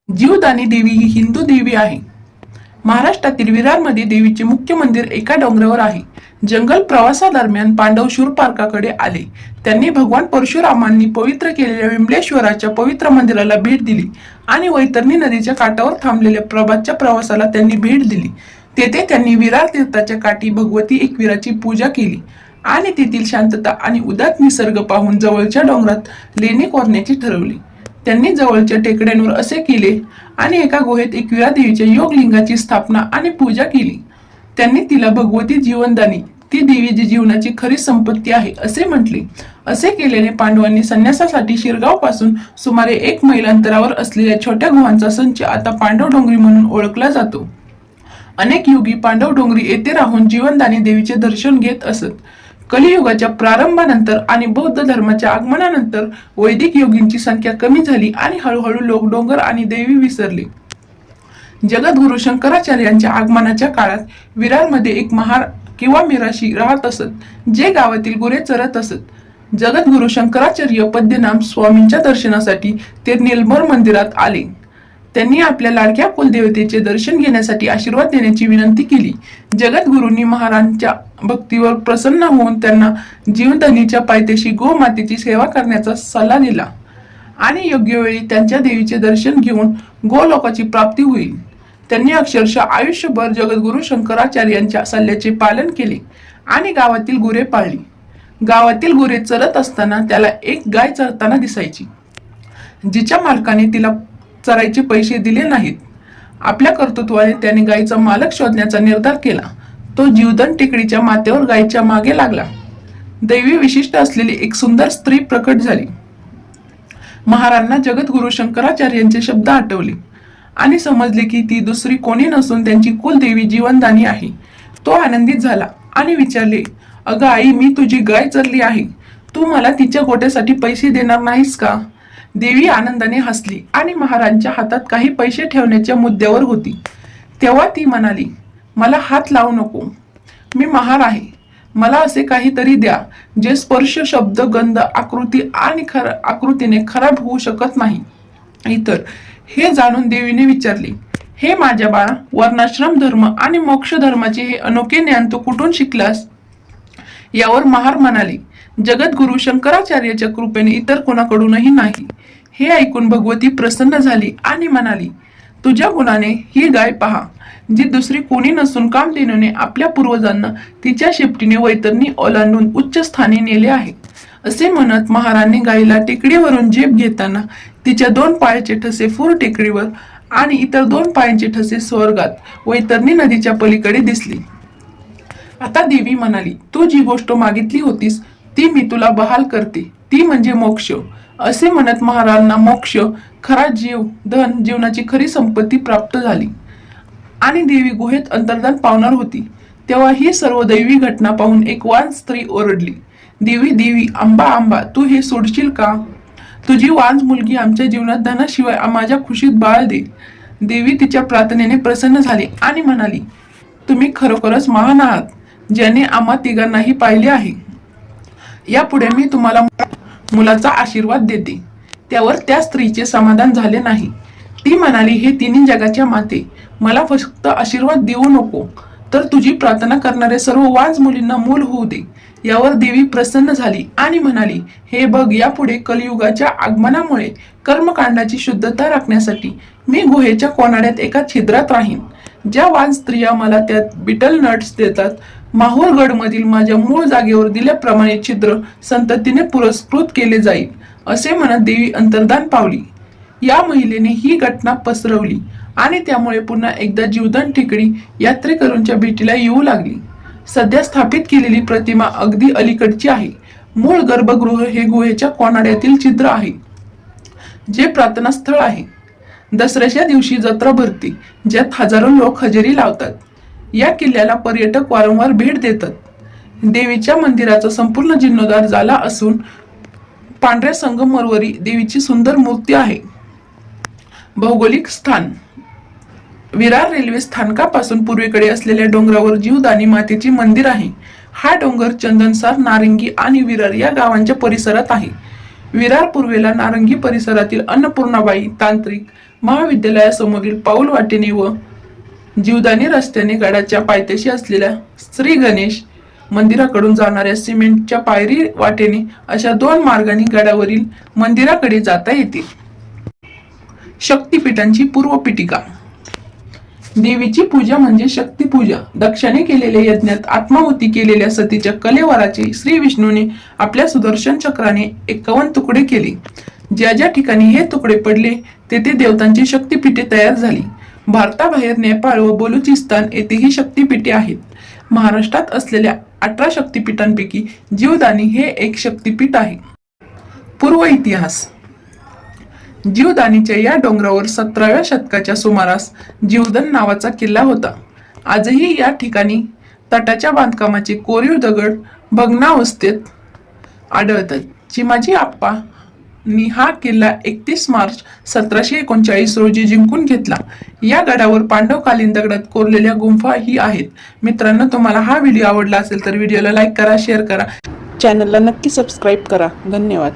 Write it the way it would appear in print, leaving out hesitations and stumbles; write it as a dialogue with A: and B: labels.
A: जीवदानी देवी ही हिंदू देवी आहे. महाराष्ट्रातील विरारमध्ये देवीचे मुख्य मंदिर एका डोंगरावर आहे. जंगल प्रवासादरम्यान पांडव शूरपारकाकडे आले. त्यांनी भगवान परशुरामांनी पवित्र केलेल्या विमलेश्वराच्या पवित्र मंदिराला भेट दिली आणि वैतरणी नदीच्या काठावर थांबलेल्या प्रभातच्या प्रवासाला त्यांनी भेट दिली. तेथे त्यांनी विरार तीर्थाच्या काठी भगवती एकविराची पूजा केली आणि तेथील शांतता आणि उदात निसर्ग पाहून जवळच्या डोंगरात लेणी कोरण्याचे ठरवले. त्यांनी जवळच्या टेकड्यांवर असे केले आणि एका गुहेत एकविरा देवीच्या योगलिंगाची स्थापना आणि पूजा केली. त्यांनी तिला भगवती जीवनदानी, ती देवी जी जीवनाची खरी संपत्ती आहे, असे म्हटले. असे केल्याने पांडवांनी संन्यासासाठी शिरगाव पासून सुमारे 1 मैल अंतरावर असलेल्या छोट्या गुहांचा संच आता पांडव डोंगरी म्हणून ओळखला जातो. अनेक युगी पांडव डोंगरी येथे राहून जीवनदानी देवीचे दर्शन घेत असत. कलियुगाच्या प्रारंभानंतर आणि बौद्ध धर्माच्या आगमनानंतर वैदिक योगींची संख्या कमी झाली आणि हळूहळू लोक डोंगर आणि देवी विसरले. जगद्गुरु शंकराचार्यांच्या आगमनाच्या काळात विरारमध्ये एक महार किंवा मिराशी राहत असत, जे गावातील गुरे चरत असत. जगद्गुरु शंकराचार्य पद्मनाभ स्वामींच्या दर्शनासाठी ते निर्मल मंदिरात आले. त्यांनी आपल्या लाडक्या कुलदेवतेचे दर्शन घेण्यासाठी आशीर्वाद देण्याची विनंती केली. जगद्गुरूंनी महाराजांच्या भक्तीवर प्रसन्न होऊन त्यांना जीवदानीच्या पायथ्याशी गोमातेची सेवा करण्याचा सल्ला दिला आणि योग्य वेळी त्यांच्या देवीचे दर्शन घेऊन गोलोकाची प्राप्ती होईल. त्यांनी अक्षरशः आयुष्यभर जगद्गुरु शंकराचार्यांच्या सल्ल्याचे पालन केले आणि गावातील गुरे पाळली. गावातील गुरे चरत असताना त्याला एक गाय चरताना दिसायची, जिच्या मालकाने तिला चरायचे पैसे दिले नाहीत. आपल्या कर्तृत्वाने त्याने गायीचा मालक शोधण्याचा निर्धार केला. तो जीवदान टेकडीच्या माथ्यावर गायीच्या मागे लागला. दैवी विशिष्ट असलेली एक सुंदर स्त्री प्रकट झाली. महाराजांना जगद्गुरु शंकराचार्यांचे शब्द आठवले आणि समजले की ती दुसरी कोणी नसून त्यांची कुलदेवी जीवनदानी आहे. तो आनंदित झाला आणि विचारले, अगं आई, मी तुझी गाय चरली आहे. तू मला तिच्या गोट्यासाठी पैसे देणार नाहीस का? देवी आनंदाने हसली आणि महाराजांच्या हातात काही पैसे ठेवण्याच्या मुद्द्यावर होती. तेव्हा ती म्हणाली, मला हात लावू नको. मी महार आहे. मला असे काहीतरी द्या जे स्पर्श, शब्द, गंध, आकृती आणि आकृतीने खराब होऊ शकत नाही. इतर हे जाणून देवीने विचारले, हे माझ्या बाळा, वर्णाश्रम धर्म आणि मोक्ष धर्माचे हे अनोखे ज्ञान तू कुठून शिकलास? यावर महार म्हणाले, जगद्गुरु शंकराचार्याच्या कृपेने, इतर कोणाकडूनही नाही. हे ऐकून भगवती प्रसन्न झाली आणि म्हणाली, तुझ्या गुणाने ही गाय पहा, जी दुसरी कोणी नसून कामधेनूने आपल्या पूर्वजांना तिच्या शेपटीने वैतरणी ओलांडून उच्च स्थानी नेले आहे. असे म्हणत महाराणी गायीला टेकडीवरून झेप घेताना तिच्या 2 पायाचे ठसे फूर टेकडीवर आणि इतर 2 पायांचे ठसे स्वर्गात वैतरणी नदीच्या पलीकडे दिसली. आता देवी म्हणाली, तू जी गोष्ट मागितली होतीस ती मी तुला बहाल करते, ती म्हणजे मोक्ष. असे म्हणत महाराजांना मोक्ष, खरा जीव, धन, जीवनाची खरी संपत्ती प्राप्त झाली आणि देवी गुहेत अंतर्धान पावणार होती. तेव्हा ही सर्व दैवी घटना पाहून एक वान स्त्री ओरडली, देवी देवी, आंबा आंबा, तू हे सोडशील का? तुझी वांज मुलगी आमच्या जीवनात धनाशिवाय माझ्या खुशीत बाळ दे. देवी तिच्या प्रार्थनेने प्रसन्न झाली आणि म्हणाली, तुम्ही खरोखरच महान आहात, ज्याने आम्हा तिघांनाही पाहिले आहे. यापुढे मी तुम्हाला मुलाचा आशीर्वाद देते. त्यावर त्या स्त्रीचे समाधान झाले नाही. ती म्हणाली, हे तिन्ही जगाच्या माते, मला फक्त आशीर्वाद देऊ नको, तर तुझी प्रार्थना करणाऱ्या सर्व वांज मुलींना मूल होऊ दे. यावर देवी प्रसन्न झाली आणि म्हणाली, हे बघ, यापुढे कलियुगाच्या आगमनामुळे कर्मकांडाची शुद्धता राखण्यासाठी मी गुहेच्या कोनाड्यात एका छिद्रात राहीन. ज्या वांज स्त्रिया मला त्यात बिटल नट्स देतात, माहूरगड मधील माझ्या मूळ जागेवर दिल्याप्रमाणे छिद्र संततीने पुरस्कृत केले जाईल. असे म्हणत देवी अंतर्धान पावली. या महिलेने ही घटना पसरवली आणि त्यामुळे पुन्हा एकदा जीवदान टेकडी यात्रेकरूंच्या भेटीला येऊ लागली. सध्या स्थापित केलेली प्रतिमा अगदी अलीकडची आहे. मूळ गर्भगृह हे गुहेच्या कोनाड्यातील छिद्र आहे, जे प्रार्थनास्थळ आहे. दसऱ्याच्या दिवशी जत्रा भरते, ज्यात हजारो लोक हजेरी लावतात. या किल्ल्याला पर्यटक वारंवार भेट देतात. देवीच्या मंदिराचा संपूर्ण जीर्णोद्धार झाला असून पांढऱ्या संगमरवरी देवीची सुंदर मूर्ती आहे. भौगोलिक स्थान: विरार रेल्वे स्थानकापासून पूर्वेकडे असलेल्या डोंगरावर जीवदानी मातेचे मंदिर आहे. हा डोंगर चंदनसार, नारंगी आणि विरार या गावांच्या परिसरात आहे. विरार पूर्वेला नारंगी परिसरातील अन्नपूर्णाबाई तांत्रिक महाविद्यालयासमोरील पाऊल वाटेने व जीवदानी रस्त्याने गडाच्या पायथ्याशी असलेल्या श्री गणेश मंदिराकडून जाणाऱ्या सिमेंटच्या पायरी वाटेने अशा 2 मार्गांनी गडावरील मंदिराकडे जाता येते. शक्तिपीठांची पूर्वपीठिका. देवीची पूजा म्हणजे शक्तिपूजा. दक्षाने केलेल्या यज्ञात आत्माहुती केलेल्या सतीच्या कलेवराचे श्री विष्णूने आपल्या सुदर्शन चक्राने 51 तुकडे केले. ज्या ज्या ठिकाणी हे तुकडे पडले तेथे देवतांची शक्तिपीठे तयार झाली. भारताबाहेर नेपाळ व बलुचिस्तान येथे ही शक्तिपीठे आहेत. महाराष्ट्रात असलेल्या 18 शक्तिपीठांपैकी जीवदानी हे एक शक्तिपीठ आहे. पूर्व इतिहास. जीवदानीच्या या डोंगरावर 17व्या शतकाच्या सुमारास जीवदन नावाचा किल्ला होता. आजही या ठिकाणी तटाच्या बांधकामाचे कोरीव दगड भग्नावस्थेत आढळतात. चिमाजी आप्पांनी हा किल्ला 31 मार्च 1739 रोजी जिंकून घेतला. या गडावर पांडवकालीन दगडात कोरलेल्या गुंफा ही आहेत. मित्रांनो, तुम्हाला हा व्हिडिओ आवडला असेल तर व्हिडिओला लाईक करा, शेअर करा, चॅनलला नक्की सबस्क्राईब करा. धन्यवाद.